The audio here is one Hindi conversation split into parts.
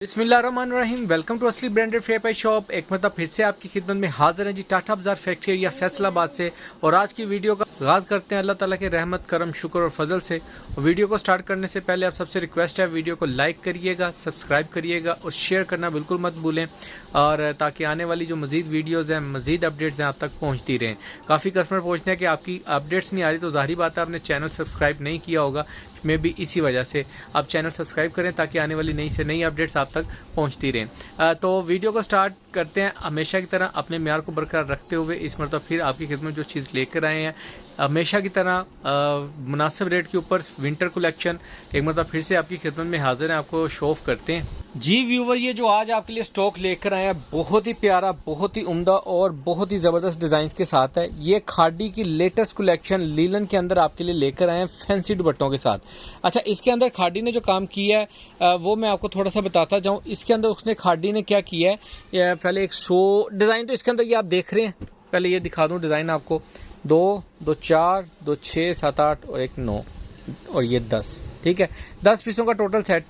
बिस्मिल्लाहिर्रहमानिर्रहीम। वेलकम टू असली ब्रांडेड फेयर प्राइस शॉप। एक मतलब फिर से आपकी खिदमत में हाजिर हैं जी, टाटा बाजार फैक्ट्री एरिया फैसलाबाद से। और आज की वीडियो का आगाज़ करते हैं अल्लाह ताला के रहमत करम शुक्र और फजल से। और वीडियो को स्टार्ट करने से पहले आप सबसे रिक्वेस्ट है, वीडियो को लाइक करिएगा, सब्सक्राइब करिएगा और शेयर करना बिल्कुल मत भूलें, और ताकि आने वाली जो मज़ीद वीडियोज़ हैं, मज़ीद अपडेट्स हैं, आप तक पहुँचती रहें। काफ़ी कस्टमर पूछते हैं कि आपकी अपडेट्स नहीं आ रही, तो ज़ाहिर बात है आपने चैनल सब्सक्राइब नहीं किया होगा, में भी इसी वजह से। आप चैनल सब्सक्राइब करें ताकि आने वाली नई से नई अपडेट्स आप तक पहुंचती रहें। तो वीडियो को स्टार्ट करते हैं। हमेशा की तरह अपने म्यार को बरकरार रखते हुए इस मरतबा फिर आपकी खिदमत जो चीज़ लेकर आए हैं, हमेशा की तरह मुनासिब रेट के ऊपर विंटर कलेक्शन एक मरतबा फिर से आपकी खिदमत में हाजिर हैं, आपको शो ऑफ करते हैं जी व्यूवर। ये जो आज आपके लिए स्टॉक लेकर आए हैं बहुत ही प्यारा, बहुत ही उम्दा और बहुत ही ज़बरदस्त डिज़ाइन के साथ है। ये खादी की लेटेस्ट कलेक्शन लीलन के अंदर आपके लिए लेकर आए हैं फैंसी दुपट्टों के साथ। अच्छा, इसके अंदर खादी ने जो काम किया है वो मैं आपको थोड़ा सा बताता जाऊँ। इसके अंदर उसने खादी ने क्या किया है, पहले एक शो डिज़ाइन तो इसके अंदर ये आप देख रहे हैं, पहले ये दिखा दूँ डिज़ाइन आपको। 2, 2, 4, 2, 6, 7, 8 और 1, 9 और ये 10, ठीक है। 10 पीसों का टोटल सेट,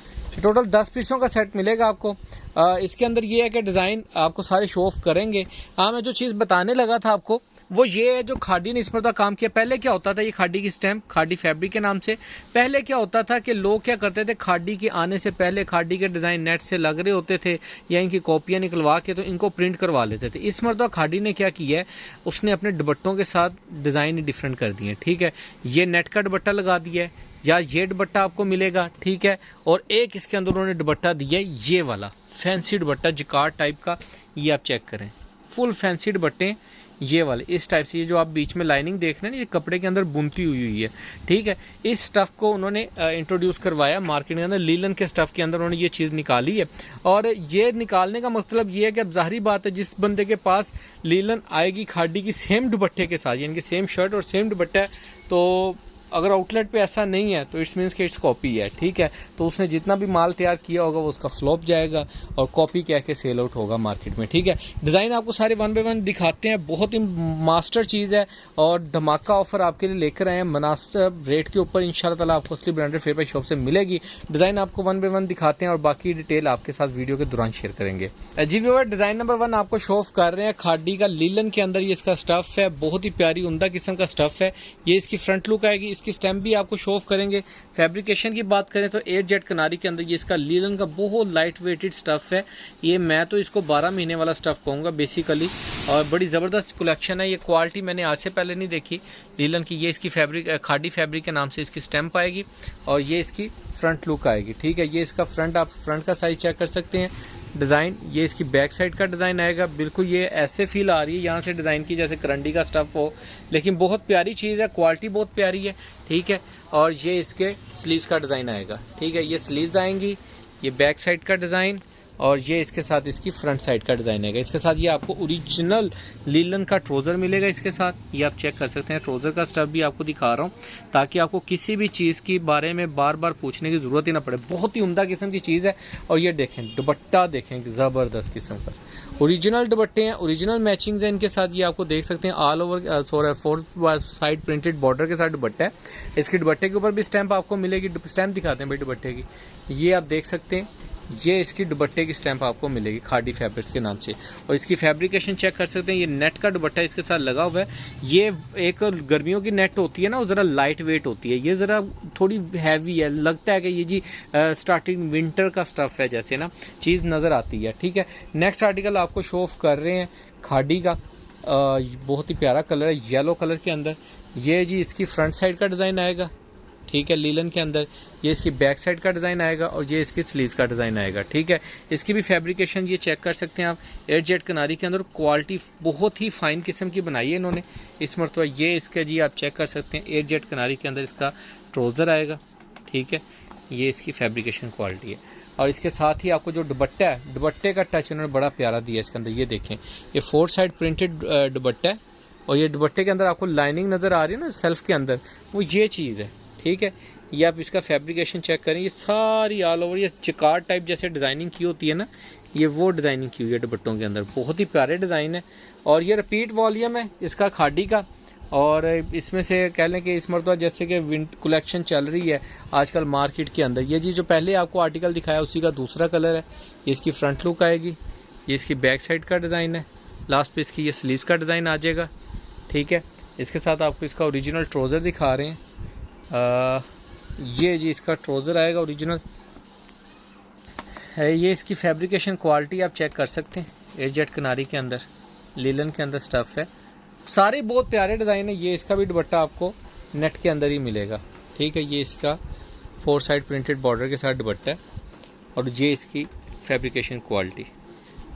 टोटल 10 पीसों का सेट मिलेगा आपको। इसके अंदर ये है कि डिज़ाइन आपको सारे शो ऑफ करेंगे। हाँ, मैं जो चीज़ बताने लगा था आपको वो ये है, जो खादी ने इस पर काम किया। पहले क्या होता था, ये खादी की स्टैम्प खादी फैब्रिक के नाम से पहले क्या होता था कि लोग क्या करते थे, खादी के आने से पहले खादी के डिज़ाइन नेट से लग रहे होते थे या इनकी कॉपियाँ निकलवा के तो इनको प्रिंट करवा लेते थे। इस मरतबा खादी ने क्या किया है, उसने अपने दुपट्टों के साथ डिज़ाइन ही डिफरेंट कर दिए, ठीक है। ये नेट का दुपट्टा लगा दिया है, या ये दुपट्टा आपको मिलेगा, ठीक है। और एक इसके अंदर उन्होंने दुपट्टा दिया है ये वाला फैंसी दुपट्टा जिकार्ड टाइप का। ये आप चेक करें, फुल फैंसी दुपट्टे ये वाले इस टाइप से। ये जो आप बीच में लाइनिंग देख रहे हैं ना, ये कपड़े के अंदर बुनती हुई है, ठीक है। इस स्टफ़ को उन्होंने इंट्रोड्यूस करवाया मार्केट के अंदर। लीलन के स्टफ़ के अंदर उन्होंने ये चीज़ निकाली है। और ये निकालने का मतलब ये है कि अब ज़ाहिर बात है, जिस बंदे के पास लीलन आएगी खादी की सेम दुपट्टे के साथ, यानी कि सेम शर्ट और सेम दुपट्टा है, तो अगर आउटलेट पे ऐसा नहीं है तो इट्स मीन्स कि इट्स कॉपी है, ठीक है। तो उसने जितना भी माल तैयार किया होगा वो उसका फ्लॉप जाएगा और कॉपी कह के सेल आउट होगा मार्केट में, ठीक है। डिज़ाइन आपको सारे 1 बाय 1 दिखाते हैं। बहुत ही मास्टर चीज़ है और धमाका ऑफर आपके लिए लेकर आए हैं मुनासिब रेट के ऊपर। इंशाल्लाह ताला आपको असली ब्रांडेड फेयर प्राइस शॉप से मिलेगी। डिज़ाइन आपको 1 बाय 1 दिखाते हैं और बाकी डिटेल आपके साथ वीडियो के दौरान शेयर करेंगे जी व्यूअर। डिज़ाइन नंबर 1 आपको शो ऑफ कर रहे हैं खादी का लीलन के अंदर। ये इसका स्टफ़ है, बहुत ही प्यारी उम्दा किस्म का स्टफ़ है। ये इसकी फ्रंट लुक आएगी, इसकी स्टैम्प भी आपको शो ऑफ करेंगे। फैब्रिकेशन की बात करें तो 8 जेट कनारी के अंदर ये इसका लीलन का बहुत लाइट वेटेड स्टफ़ है। ये मैं तो इसको 12 महीने वाला स्टफ़ कहूँगा बेसिकली, और बड़ी ज़बरदस्त कलेक्शन है। ये क्वालिटी मैंने आज से पहले नहीं देखी लीलन की। ये इसकी फैब्रिक खादी फैब्रिक के नाम से इसकी स्टैम्प आएगी और ये इसकी फ्रंट लुक आएगी, ठीक है। ये इसका फ्रंट, आप फ्रंट का साइज चेक कर सकते हैं। डिज़ाइन ये इसकी बैक साइड का डिज़ाइन आएगा। बिल्कुल ये ऐसे फील आ रही है यहाँ से डिज़ाइन की जैसे करंडी का स्टफ़ हो, लेकिन बहुत प्यारी चीज़ है, क्वालिटी बहुत प्यारी है, ठीक है। और ये इसके स्लीव्स का डिज़ाइन आएगा, ठीक है। ये स्लीव्स आएंगी, ये बैक साइड का डिज़ाइन और ये इसके साथ इसकी फ्रंट साइड का डिज़ाइन आएगा। इसके साथ ये आपको ओरिजिनल लीलन का ट्रोज़र मिलेगा इसके साथ। ये आप चेक कर सकते हैं, ट्रोज़र का स्टफ़ भी आपको दिखा रहा हूँ ताकि आपको किसी भी चीज़ के बारे में बार बार पूछने की ज़रूरत ही ना पड़े। बहुत ही उम्दा किस्म की चीज़ है। और ये देखें दुपट्टा, देखें ज़बरदस्त किस्म का ओरिजिनल दुपट्टे हैं, ओरिजिनल मैचिंग्स हैं इनके साथ। ये आपको देख सकते हैं all over 4 side printed border के साथ दुपट्टा है। इसके दुपट्टे के ऊपर भी स्टैम्प आपको मिलेगी। स्टैम्प दिखाते हैं भाई दुपट्टे की, ये आप देख सकते हैं। ये इसकी दुपट्टे की स्टैम्प आपको मिलेगी खादी फैब्रिक्स के नाम से। और इसकी फैब्रिकेशन चेक कर सकते हैं। ये नेट का दुपट्टा इसके साथ लगा हुआ है। ये एक गर्मियों की नेट होती है ना, वो ज़रा लाइट वेट होती है, ये ज़रा थोड़ी हैवी है। लगता है कि ये जी स्टार्टिंग विंटर का स्टफ़ है जैसे ना चीज़ नज़र आती है, ठीक है। नेक्स्ट आर्टिकल आपको शो ऑफ कर रहे हैं खादी का। बहुत ही प्यारा कलर है, येलो कलर के अंदर। ये जी इसकी फ्रंट साइड का डिज़ाइन आएगा, ठीक है, लीलन के अंदर। ये इसकी बैक साइड का डिज़ाइन आएगा और ये इसकी स्लीव्स का डिज़ाइन आएगा, ठीक है। इसकी भी फैब्रिकेशन ये चेक कर सकते हैं आप, 8 जेट कनारी के अंदर। क्वालिटी बहुत ही फाइन किस्म की बनाई है इन्होंने इस मरतबा। ये इसका जी आप चेक कर सकते हैं, 8 जेट कनारी के अंदर इसका ट्रोज़र आएगा, ठीक है। ये इसकी फैब्रिकेशन क्वालिटी है। और इसके साथ ही आपको जो दुपट्टा है, दुपट्टे का टच इन्होंने बड़ा प्यारा दिया इसके अंदर। ये देखें, ये 4 साइड प्रिंटेड दुपट्टा है और ये दुपट्टे के अंदर आपको लाइनिंग नज़र आ रही है ना सेल्फ के अंदर, वो ये चीज़ है, ठीक है। ये आप इसका फैब्रिकेशन चेक करें, ये सारी ऑल ओवर ये चिकार टाइप जैसे डिज़ाइनिंग की होती है ना, ये वो डिज़ाइनिंग की हुई है दुपट्टों के अंदर। बहुत ही प्यारे डिज़ाइन है और ये रिपीट वॉल्यूम है इसका खादी का। और इसमें से कह लें कि इस मरतबा जैसे कि विंटर कलेक्शन चल रही है आजकल मार्केट के अंदर, ये जी जो पहले आपको आर्टिकल दिखाया उसी का दूसरा कलर है। ये इसकी फ्रंट लुक आएगी, ये इसकी बैक साइड का डिज़ाइन है, लास्ट पे इसकी ये स्लीव्स का डिज़ाइन आ जाएगा। ठीक है, इसके साथ आपको इसका ओरिजिनल ट्राउज़र दिखा रहे हैं। ये जी इसका ट्राउज़र आएगा ओरिजिनल है। ये इसकी फैब्रिकेशन क्वालिटी आप चेक कर सकते हैं, एजेड किनारी के अंदर लीलन के अंदर स्टफ़ है। सारे बहुत प्यारे डिज़ाइन है। ये इसका भी दुपट्टा आपको नेट के अंदर ही मिलेगा। ठीक है, ये इसका 4 साइड प्रिंटेड बॉर्डर के साथ दुपट्टा है और ये इसकी फैब्रिकेशन क्वालिटी।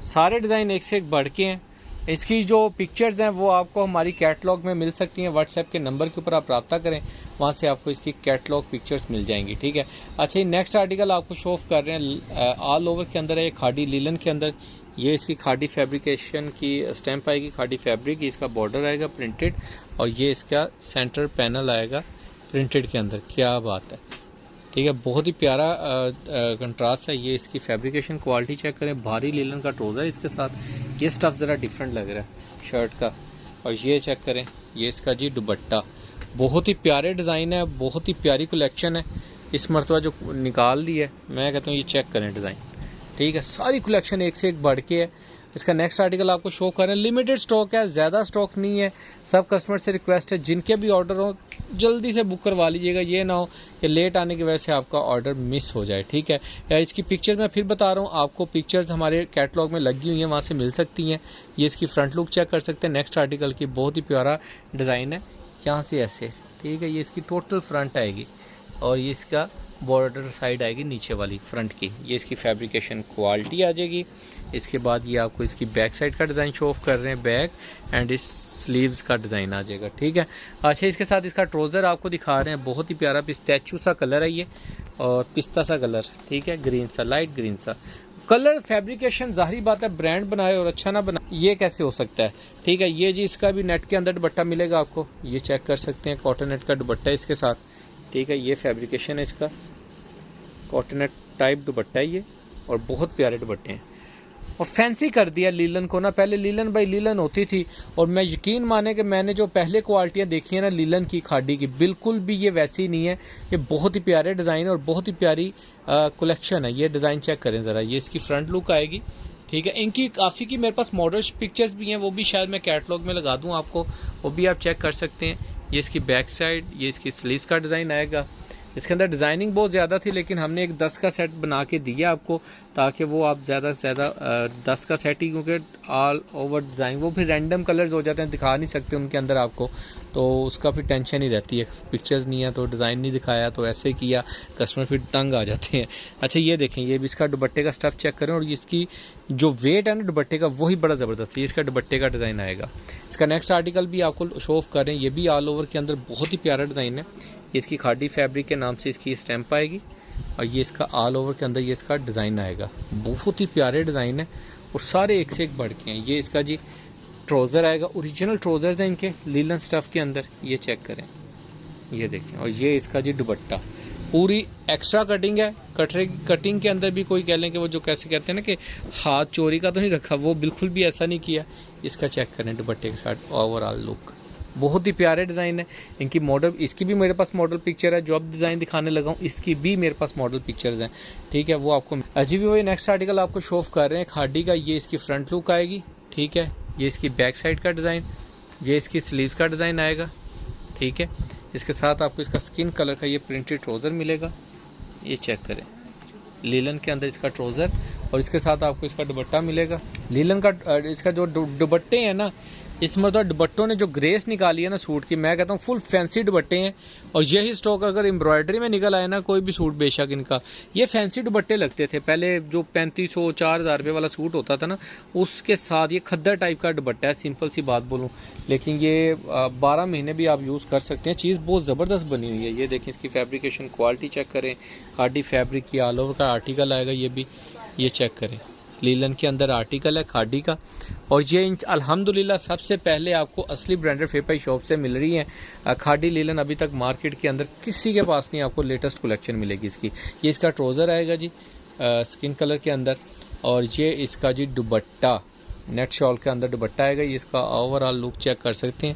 सारे डिज़ाइन एक से एक बढ़ के हैं। इसकी जो पिक्चर्स हैं वो आपको हमारी कैटलॉग में मिल सकती हैं। व्हाट्सएप के नंबर के ऊपर आप रब्ता करें, वहाँ से आपको इसकी कैटलॉग पिक्चर्स मिल जाएंगी। ठीक है, अच्छा ये नेक्स्ट आर्टिकल आपको शो ऑफ कर रहे हैं, ऑल ओवर के अंदर है, खादी लीलन के अंदर। ये इसकी खादी फैब्रिकेशन की स्टैंप आएगी, खादी फैब्रिक, इसका बॉर्डर आएगा प्रिंटेड और ये इसका सेंटर पैनल आएगा प्रिंटेड के अंदर। क्या बात है, ठीक है, बहुत ही प्यारा कंट्रास्ट है। ये इसकी फैब्रिकेशन क्वालिटी चेक करें, भारी लीलन का ट्राउज़र इसके साथ। ये स्टफ़ ज़रा डिफरेंट लग रहा है शर्ट का। और ये चेक करें, ये इसका जी दुपट्टा, बहुत ही प्यारे डिज़ाइन है, बहुत ही प्यारी कलेक्शन है इस मरतबा जो निकाल दी है। मैं कहता हूँ ये चेक करें डिज़ाइन। ठीक है, सारी कलेक्शन एक से एक बढ़ के है। इसका नेक्स्ट आर्टिकल आपको शो करें, लिमिटेड स्टॉक है, ज़्यादा स्टॉक नहीं है। सब कस्टमर से रिक्वेस्ट है जिनके भी ऑर्डर हो जल्दी से बुक करवा लीजिएगा, ये ना हो कि लेट आने की वजह से आपका ऑर्डर मिस हो जाए। ठीक है, या इसकी पिक्चर्स मैं फिर बता रहा हूँ आपको, पिक्चर्स हमारे कैटलॉग में लगी हुई हैं, वहाँ से मिल सकती हैं। ये इसकी फ्रंट लुक चेक कर सकते हैं नेक्स्ट आर्टिकल की, बहुत ही प्यारा डिज़ाइन है यहाँ से ऐसे। ठीक है, ये इसकी टोटल फ्रंट आएगी और ये इसका बॉर्डर साइड आएगी नीचे वाली फ्रंट की। ये इसकी फैब्रिकेशन क्वालिटी आ जाएगी। इसके बाद ये आपको इसकी बैक साइड का डिज़ाइन शो ऑफ कर रहे हैं, बैक एंड इस स्लीव्स का डिज़ाइन आ जाएगा। ठीक है, अच्छा इसके साथ इसका ट्राउज़र आपको दिखा रहे हैं, बहुत ही प्यारा पिस्ताचियो सा कलर है ये और पिस्ता सा कलर। ठीक है, ग्रीन सा, लाइट ग्रीन सा कलर। फैब्रिकेशन ज़ाहिर बात है ब्रांड बनाए और अच्छा ना बनाए ये कैसे हो सकता है। ठीक है, ये जी इसका भी नेट के अंदर दुपट्टा मिलेगा आपको, ये चेक कर सकते हैं, कॉटन नेट का दुपट्टा है इसके साथ। ठीक है, ये फैब्रिकेशन है इसका, कॉटन नेट टाइप दुपट्टा है ये और बहुत प्यारे दुपट्टे हैं। और फैंसी कर दिया लीलन को ना, पहले लीलन बाई लीलन होती थी और मैं यकीन माने कि मैंने जो पहले क्वालिटियाँ देखी हैं ना लीलन की, खादी की, बिल्कुल भी ये वैसी नहीं है। ये बहुत ही प्यारे डिज़ाइन और बहुत ही प्यारी कलेक्शन है। ये डिज़ाइन चेक करें ज़रा, ये इसकी फ्रंट लुक आएगी। ठीक है, इनकी काफ़ी की मेरे पास मॉडल पिक्चर्स भी हैं, वो भी शायद मैं कैटलॉग में लगा दूँ आपको, वो भी आप चेक कर सकते हैं। ये इसकी बैक साइड, ये इसकी स्लीव्स का डिज़ाइन आएगा। इसके अंदर डिज़ाइनिंग बहुत ज़्यादा थी लेकिन हमने एक 10 का सेट बना के दिया आपको, ताकि वो आप ज़्यादा से ज़्यादा 10 का सेट ही, क्योंकि ऑल ओवर डिज़ाइन वो फिर रैंडम कलर्स हो जाते हैं, दिखा नहीं सकते उनके अंदर आपको, तो उसका फिर टेंशन ही रहती है। पिक्चर्स नहीं है तो डिज़ाइन नहीं दिखाया तो ऐसे किया, कस्टमर फिर तंग आ जाते हैं। अच्छा ये देखें, ये भी इसका दुपट्टे का स्टफ़ चेक करें और इसकी जो वेट है ना दुपट्टे का वही बड़ा ज़बरदस्त है। ये इसका दुपट्टे का डिज़ाइन आएगा। इसका नेक्स्ट आर्टिकल भी आपको शो ऑफ करें, ये भी ऑल ओवर के अंदर बहुत ही प्यारा डिज़ाइन है। इसकी खादी फैब्रिक के नाम से इसकी स्टैंप आएगी और ये इसका ऑल ओवर के अंदर ये इसका डिज़ाइन आएगा। बहुत ही प्यारे डिज़ाइन है और सारे एक से एक बढ़ के हैं। ये इसका जी ट्राउज़र आएगा, ओरिजिनल ट्राउज़र्स हैं इनके लीलन स्टफ़ के अंदर, ये चेक करें, ये देखें। और ये इसका जी दुपट्टा पूरी एक्स्ट्रा कटिंग है। कटिंग के अंदर भी कोई कह लें कि वो जो कैसे कहते हैं ना कि हाथ चोरी का तो नहीं रखा, वो बिल्कुल भी ऐसा नहीं किया। इसका चेक करें दुपट्टे के साथ ओवरऑल लुक, बहुत ही प्यारे डिज़ाइन है। इनकी मॉडल, इसकी भी मेरे पास मॉडल पिक्चर है, जो अब डिज़ाइन दिखाने लगा हूँ इसकी भी मेरे पास मॉडल पिक्चर्स हैं। ठीक है, वो आपको अजीब भी वही नेक्स्ट आर्टिकल आपको शो ऑफ कर रहे हैं खादी का। ये इसकी फ्रंट लुक आएगी। ठीक है, ये इसकी बैक साइड का डिज़ाइन, ये इसकी स्लीव्स का डिज़ाइन आएगा। ठीक है, इसके साथ आपको इसका स्किन कलर का ये प्रिंटेड ट्राउज़र मिलेगा, ये चेक करें, लीलन के अंदर इसका ट्राउज़र और इसके साथ आपको इसका दुपट्टा मिलेगा। लीलन का इसका जो दुपट्टे हैं ना, इस मतलब दुपट्टों ने जो ग्रेस निकाली है ना सूट की, मैं कहता हूँ फुल फैंसी दुपट्टे हैं। और यही स्टॉक अगर एम्ब्रॉयडरी में निकल आए ना कोई भी सूट, बेशक इनका ये फैंसी दुपट्टे लगते थे पहले। जो 3500-4000 रुपये वाला सूट होता था ना, उसके साथ ये खद्दर टाइप का दुपट्टा है, सिंपल सी बात बोलूँ, लेकिन ये 12 महीने भी आप यूज़ कर सकते हैं। चीज़ बहुत ज़बरदस्त बनी हुई है। ये देखें, इसकी फैब्रिकेशन क्वालिटी चेक करें, खादी फैब्रिक की ऑल ओवर का आर्टिकल आएगा। ये भी ये चेक करें, लीलन के अंदर आर्टिकल है खादी का। और ये अल्हम्दुलिल्लाह सबसे पहले आपको असली ब्रांडेड फेपाई शॉप से मिल रही है। खादी लीलन अभी तक मार्केट के अंदर किसी के पास नहीं, आपको लेटेस्ट कलेक्शन मिलेगी इसकी। ये इसका ट्राउज़र आएगा जी स्किन कलर के अंदर और ये इसका जी दुपट्टा नेट शॉल के अंदर दुपट्टा आएगा। ये इसका ओवरऑल लुक चेक कर सकते हैं।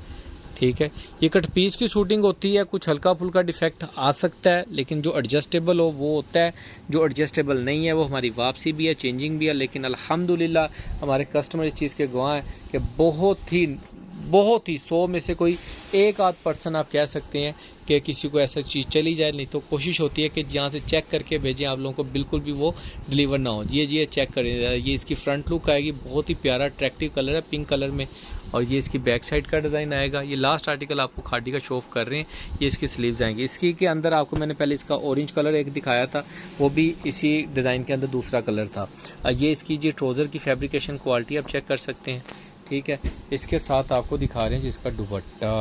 ठीक है। ये कट पीस की शूटिंग होती है, कुछ हल्का फुल्का डिफेक्ट आ सकता है, लेकिन जो एडजस्टेबल हो वो होता है, जो एडजस्टेबल नहीं है वो हमारी वापसी भी है, चेंजिंग भी है। लेकिन अल्हम्दुलिल्लाह हमारे कस्टमर इस चीज़ के गवाह हैं कि बहुत ही 100 में से कोई एक आध पर्सन आप कह सकते हैं कि किसी को ऐसा चीज़ चली जाए, नहीं तो कोशिश होती है कि यहाँ से चेक करके भेजें आप लोगों को, बिल्कुल भी वो डिलीवर ना हो। ये चेक करें, ये इसकी फ्रंट लुक आएगी, बहुत ही प्यारा अट्रैक्टिव कलर है पिंक कलर में, और ये इसकी बैक साइड का डिज़ाइन आएगा। ये लास्ट आर्टिकल आपको खादी का शो ऑफ कर रहे हैं, ये इसकी स्लीव्स आएंगी। इसकी के अंदर आपको मैंने पहले इसका ऑरेंज कलर एक दिखाया था, वो भी इसी डिज़ाइन के अंदर दूसरा कलर था। ये इसकी जी ट्राउज़र की फैब्रिकेशन क्वालिटी आप चेक कर सकते हैं, ठीक है। इसके साथ आपको दिखा रहे हैं जिसका दुपट्टा,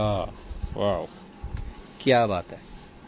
वाह क्या बात है,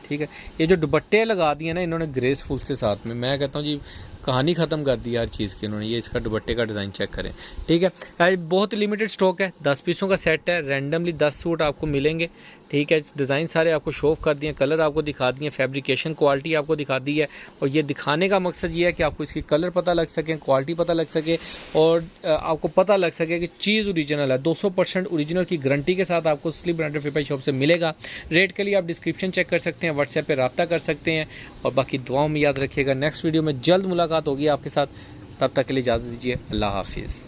ठीक है। ये जो दुपट्टे लगा दिए ना इन्होंने ग्रेसफुल से साथ में, मैं कहता हूँ जी कहानी ख़त्म कर दी हर चीज़ की इन्होंने। ये इसका दुपट्टे का डिज़ाइन चेक करें, ठीक है। बहुत लिमिटेड स्टॉक है, 10 पीसों का सेट है, रैंडमली 10 सूट आपको मिलेंगे, ठीक है। डिज़ाइन सारे आपको शो ऑफ कर दिए, कलर आपको दिखा दिए, फैब्रिकेशन क्वालिटी आपको दिखा दी है। और ये दिखाने का मकसद ये है कि आपको इसकी कलर पता लग सके, क्वालिटी पता लग सके, और आपको पता लग सके कि चीज़ ओरिजिनल है। 200% ओरिजिनल की गारंटी के साथ आपको स्लीप ब्रांडेड फीफा शॉप से मिलेगा। रेट के लिए आप डिस्क्रिप्शन चेक कर सकते हैं, व्हाट्सएप पर रब्ता कर सकते हैं। और बाकी दुआओं में याद रखिएगा, नेक्स्ट वीडियो में जल्द मुलाकात होगी आपके साथ, तब तक के लिए इजाज़त दीजिए, अल्लाह हाफिज़।